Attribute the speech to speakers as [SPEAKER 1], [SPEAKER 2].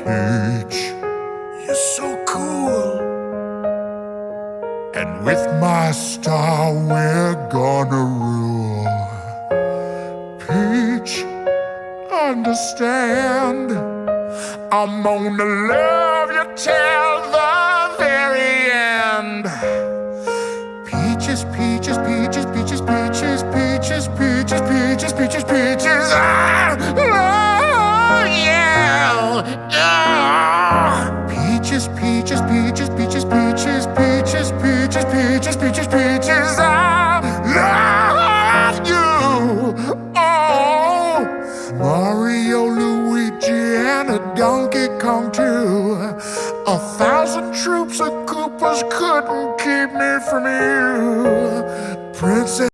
[SPEAKER 1] Peach, you're so cool. And with my star we're gonna rule. Peach, understand, I'm gonna love you till the very end. Peaches, peaches, peaches, peaches, peaches, peaches, peaches, peaches, peaches, peaches. I love you. Peaches, peaches, peaches, peaches, peaches, peaches, peaches, peaches, peaches, peaches. I love you. Oh, Mario, Luigi, and a Donkey Kong too. 1,000 troops of Koopas couldn't keep me from you.